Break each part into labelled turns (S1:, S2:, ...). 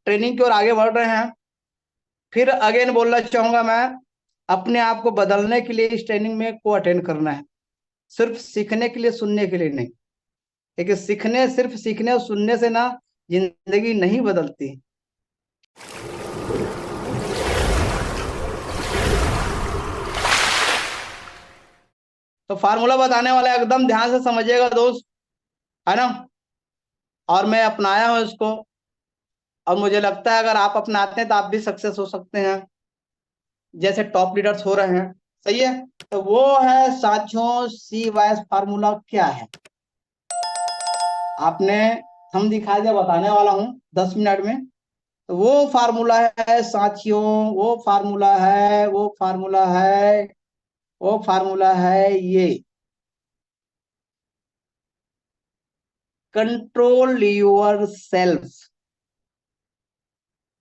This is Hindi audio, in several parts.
S1: ट्रेनिंग की ओर आगे बढ़ रहे हैं। फिर अगेन बोलना चाहूंगा मैं, अपने आप को बदलने के लिए इस ट्रेनिंग में को अटेंड करना है, सिर्फ सीखने के लिए, सुनने के लिए नहीं। क्योंकि सिर्फ सीखने और सुनने से ना जिंदगी नहीं बदलती। तो फार्मूला बताने वाला है, एकदम ध्यान से समझिएगा दोस्त, है ना। और मैं अपनाया हूं इसको, और मुझे लगता है अगर आप अपनाते हैं तो आप भी सक्सेस हो सकते हैं, जैसे टॉप लीडर्स हो रहे हैं। सही है। तो वो है साथियों, सी वाइज फार्मूला क्या है आपने, हम दिखा दिया, बताने वाला हूं 10 मिनट में। तो वो फार्मूला है साथियों, वो फार्मूला है, वो फार्मूला है, वो फार्मूला है ये, कंट्रोल योर सेल्फ,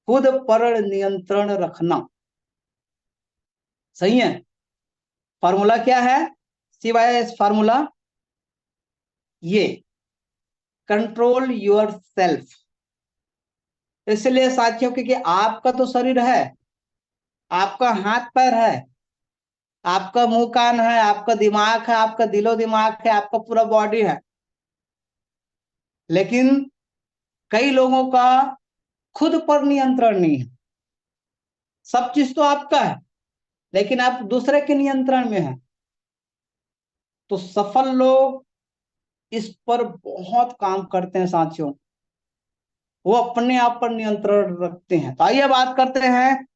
S1: खुद पर नियंत्रण रखना। सही है। फार्मूला क्या है, सिवाय इस फार्मूला, ये कंट्रोल योर सेल्फ। इसलिए साथियों, क्योंकि आपका तो शरीर है, आपका हाथ पैर है, आपका मुंह कान है, आपका दिमाग है, आपका दिलो दिमाग है, आपका पूरा बॉडी है। लेकिन कई लोगों का खुद पर नियंत्रण नहीं है। सब चीज तो आपका है, लेकिन आप दूसरे के नियंत्रण में है। तो सफल लोग इस पर बहुत काम करते हैं साथियों, वो अपने आप पर नियंत्रण रखते हैं। तो आइए बात करते हैं,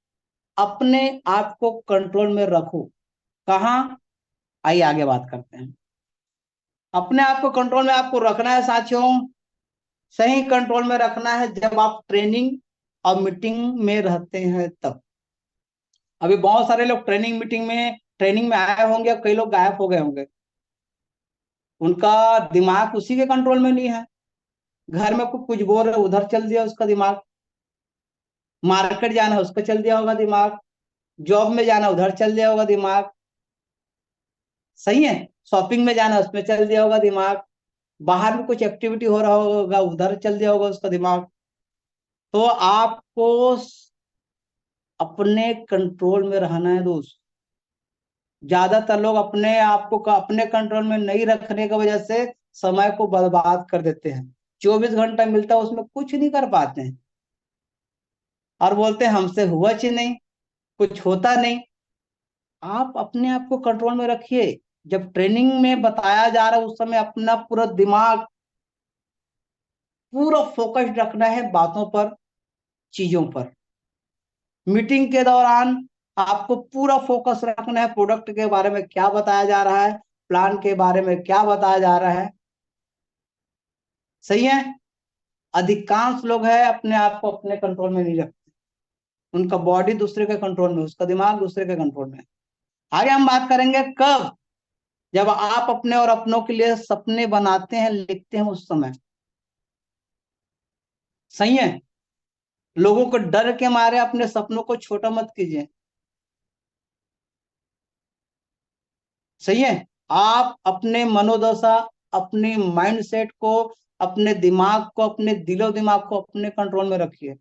S1: अपने आप को कंट्रोल में रखो कहाँ। आइए आगे बात करते हैं। अपने आप को कंट्रोल में आपको रखना है साथियों, सही कंट्रोल में रखना है जब आप ट्रेनिंग और मीटिंग में रहते हैं तब। अभी बहुत सारे लोग ट्रेनिंग में आए होंगे, अब कई लोग गायब हो गए होंगे, उनका दिमाग उसी के कंट्रोल में नहीं है। घर में कुछ बोल रहे, उधर चल दिया उसका दिमाग। मार्केट जाना है, उसका चल दिया होगा दिमाग। जॉब में जाना, उधर चल दिया होगा दिमाग। सही है। शॉपिंग में जाना, उसमें चल दिया होगा दिमाग। बाहर में कुछ एक्टिविटी हो रहा होगा, उधर चल दिया होगा उसका दिमाग। तो आपको अपने कंट्रोल में रहना है दोस्त। ज्यादातर लोग अपने आप को अपने कंट्रोल में नहीं रखने की वजह से समय को बर्बाद कर देते हैं। 24 घंटा मिलता है, उसमें कुछ नहीं कर पाते हैं, और बोलते हैं हमसे हुआ ही नहीं, कुछ होता नहीं। आप अपने आप को कंट्रोल में रखिए। जब ट्रेनिंग में बताया जा रहा है उस समय अपना पूरा दिमाग, पूरा फोकस रखना है बातों पर, चीजों पर। मीटिंग के दौरान आपको पूरा फोकस रखना है, प्रोडक्ट के बारे में क्या बताया जा रहा है, प्लान के बारे में क्या बताया जा रहा है। सही है। अधिकांश लोग है अपने आप को अपने कंट्रोल में नहीं रखते, उनका बॉडी दूसरे के कंट्रोल में, उसका दिमाग दूसरे के कंट्रोल में। आगे हम बात करेंगे कब, जब आप अपने और अपनों के लिए सपने बनाते हैं, लिखते हैं, उस समय। सही है। लोगों को डर के मारे अपने सपनों को छोटा मत कीजिए। सही है। आप अपने मनोदशा, अपने माइंडसेट को, अपने दिमाग को, अपने दिलो दिमाग को अपने कंट्रोल में रखिए।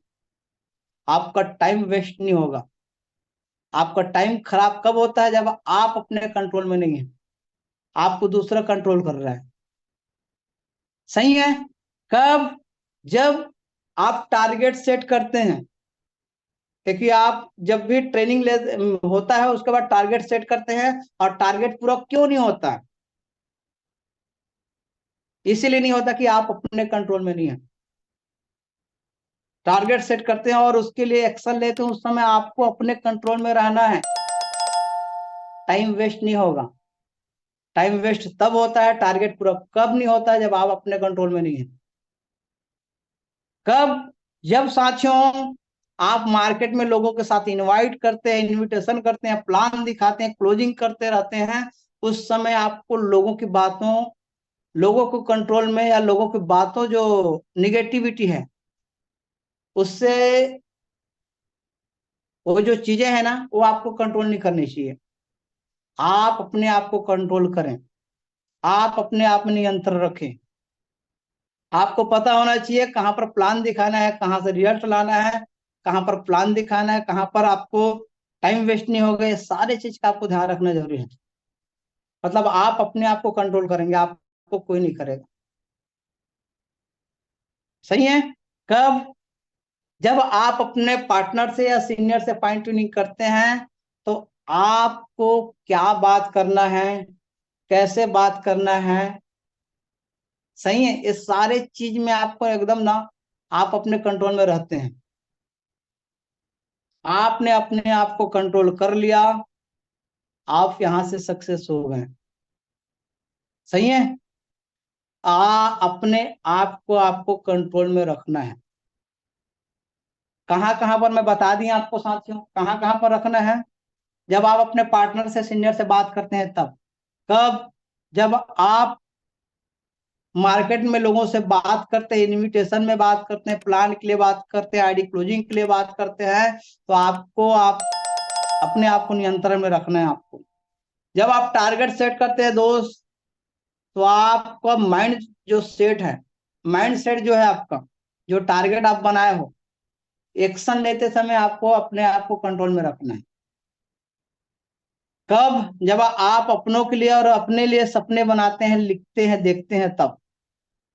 S1: आपका टाइम वेस्ट नहीं होगा। आपका टाइम खराब कब होता है, जब आप अपने कंट्रोल में नहीं है, आपको दूसरा कंट्रोल कर रहा है। सही है। कब, जब आप टारगेट सेट करते हैं। क्योंकि आप जब भी ट्रेनिंग ले होता है उसके बाद टारगेट सेट करते हैं, और टारगेट पूरा क्यों नहीं होता, इसीलिए नहीं होता कि आप अपने कंट्रोल में नहीं है। टारगेट सेट करते हैं और उसके लिए एक्शन लेते हैं, उस समय आपको अपने कंट्रोल में रहना है, टाइम वेस्ट नहीं होगा। टाइम वेस्ट तब होता है, टारगेट पूरा कब नहीं होता है, जब आप अपने कंट्रोल में नहीं है। कब, जब साथियों आप मार्केट में लोगों के साथ इनवाइट करते हैं, इनविटेशन करते हैं, प्लान दिखाते हैं, क्लोजिंग करते रहते हैं, उस समय आपको लोगों की बातों, लोगों को कंट्रोल में, या लोगों की बातों जो निगेटिविटी है उससे, वो जो चीजें हैं ना, वो आपको कंट्रोल नहीं करनी चाहिए। आप अपने आप को कंट्रोल करें, आप अपने आप में नियंत्रण रखें। आपको पता होना चाहिए कहाँ पर प्लान दिखाना है, कहाँ से रिजल्ट लाना है, कहाँ पर प्लान दिखाना है, कहाँ पर आपको टाइम वेस्ट नहीं होगा। ये सारे चीज का आपको ध्यान रखना जरूरी है। मतलब आप अपने आप को कंट्रोल करेंगे, आपको कोई नहीं करेगा। सही है। कब? जब आप अपने पार्टनर से या सीनियर से फाइन ट्यूनिंग करते हैं तो आपको क्या बात करना है, कैसे बात करना है। सही है। इस सारे चीज में आपको एकदम ना, आप अपने कंट्रोल में रहते हैं। आपने अपने आप को कंट्रोल कर लिया, आप यहां से सक्सेस हो गए। सही है। अपने आप को आपको कंट्रोल में रखना है। कहां कहां पर मैं बता दिया आपको साथियों, कहां कहां पर रखना है। जब आप अपने पार्टनर से सीनियर से बात करते हैं तब। कब? जब आप मार्केट में लोगों से बात करते हैं, इनविटेशन में बात करते हैं, प्लान के लिए बात करते हैं, आईडी क्लोजिंग के लिए बात करते हैं, तो आपको आप अपने आप को नियंत्रण में रखना है आपको। जब आप टारगेट सेट करते हैं दोस्त, तो आपका माइंड जो सेट है, माइंड सेट जो है आपका, जो टारगेट आप बनाए हो, एक्शन लेते समय आपको अपने आप को कंट्रोल में रखना है। कब? जब आप अपनों के लिए और अपने लिए सपने बनाते हैं, लिखते हैं, देखते हैं तब।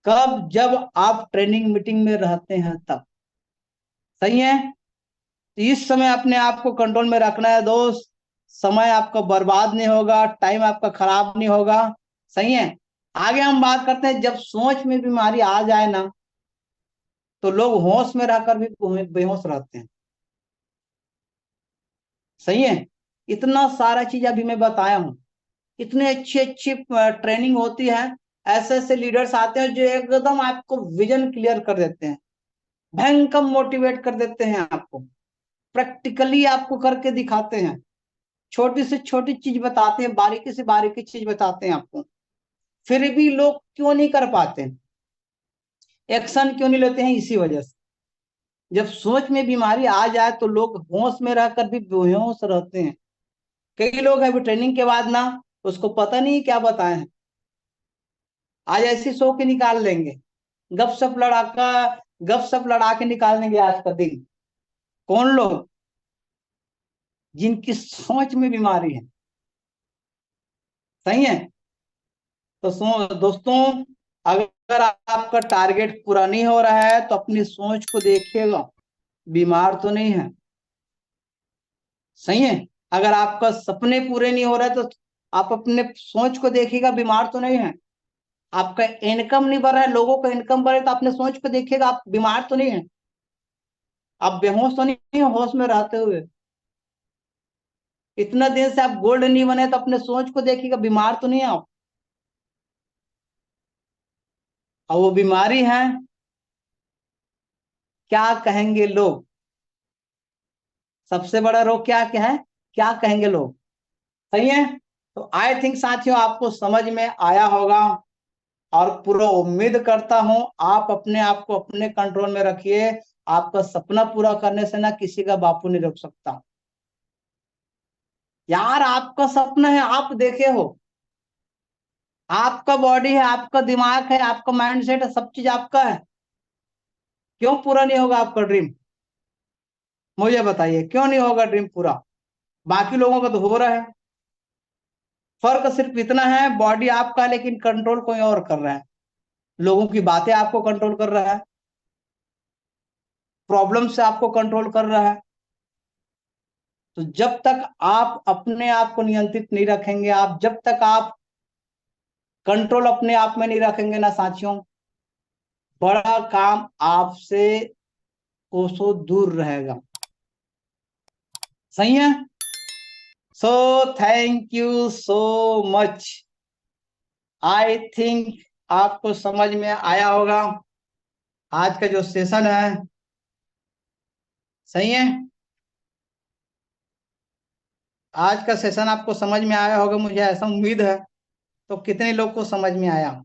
S1: कब? जब आप ट्रेनिंग मीटिंग में रहते हैं तब। सही है। तो इस समय अपने आप को कंट्रोल में रखना है दोस्त। समय आपका बर्बाद नहीं होगा, टाइम आपका खराब नहीं होगा। सही है। आगे हम बात करते हैं, जब सोच में बीमारी आ जाए ना, तो लोग होश में रहकर भी बेहोश रहते हैं। सही है। इतना सारा चीज अभी मैं बताया हूं, इतने अच्छी अच्छी ट्रेनिंग होती है। ऐसे ऐसे लीडर्स आते हैं जो एकदम आपको विजन क्लियर कर देते हैं, भयंकर मोटिवेट कर देते हैं आपको, प्रैक्टिकली आपको करके दिखाते हैं, छोटी से छोटी चीज बताते हैं, बारीकी से बारीकी चीज बताते हैं आपको। फिर भी लोग क्यों नहीं कर पाते, एक्शन क्यों नहीं लेते हैं? इसी वजह से। जब सोच में बीमारी आ जाए तो लोग होश में रहकर भी बेहोश रहते हैं। कई लोग अभी ट्रेनिंग के बाद ना, उसको पता नहीं क्या बताए हैं, आज ऐसी सो के निकाल लेंगे, गपशप लड़ाका, गपशप लड़ा के निकाल देंगे आज का दिन। कौन लोग? जिनकी सोच में बीमारी है। सही है। तो दोस्तों, अगर आपका टारगेट पूरा नहीं हो रहा है तो अपनी सोच को देखिएगा, बीमार तो नहीं है। सही है। अगर आपका सपने पूरे नहीं हो रहे तो आप अपने सोच को देखिएगा, बीमार तो नहीं है। आपका इनकम नहीं बढ़ रहा है, लोगों का इनकम बढ़े तो अपने सोच को देखिएगा, आप बीमार तो नहीं है। आप बेहोश तो नहीं है होश में रहते हुए। इतना दिन से आप गोल्ड नहीं बने तो अपने सोच को देखिएगा, बीमार तो नहीं है आप। और वो बीमारी है, क्या कहेंगे लोग। सबसे बड़ा रोग क्या क्या है? क्या कहेंगे लोग। सही है। तो आई थिंक साथियों आपको समझ में आया होगा, और पूरा उम्मीद करता हूं आप अपने आप को अपने कंट्रोल में रखिए। आपका सपना पूरा करने से ना किसी का बापू नहीं रोक सकता। यार आपका सपना है, आप देखे हो, आपका बॉडी है, आपका दिमाग है, आपका माइंड सेट है, सब चीज आपका है। क्यों पूरा नहीं होगा आपका ड्रीम? मुझे बताइए क्यों नहीं होगा ड्रीम पूरा? बाकी लोगों का तो हो रहा है। फर्क सिर्फ इतना है, बॉडी आपका है लेकिन कंट्रोल कोई और कर रहा है, लोगों की बातें आपको कंट्रोल कर रहा है, प्रॉब्लम से आपको कंट्रोल कर रहा है। तो जब तक आप अपने आप को नियंत्रित नहीं रखेंगे, आप जब तक आप कंट्रोल अपने आप में नहीं रखेंगे ना साथियों, बड़ा काम आपसे कोसों दूर रहेगा। सही है। So thank you so much. I think आपको समझ में आया होगा आज का जो सेशन है। सही है। आज का सेशन आपको समझ में आया होगा, मुझे ऐसा उम्मीद है। तो कितने लोग को समझ में आया?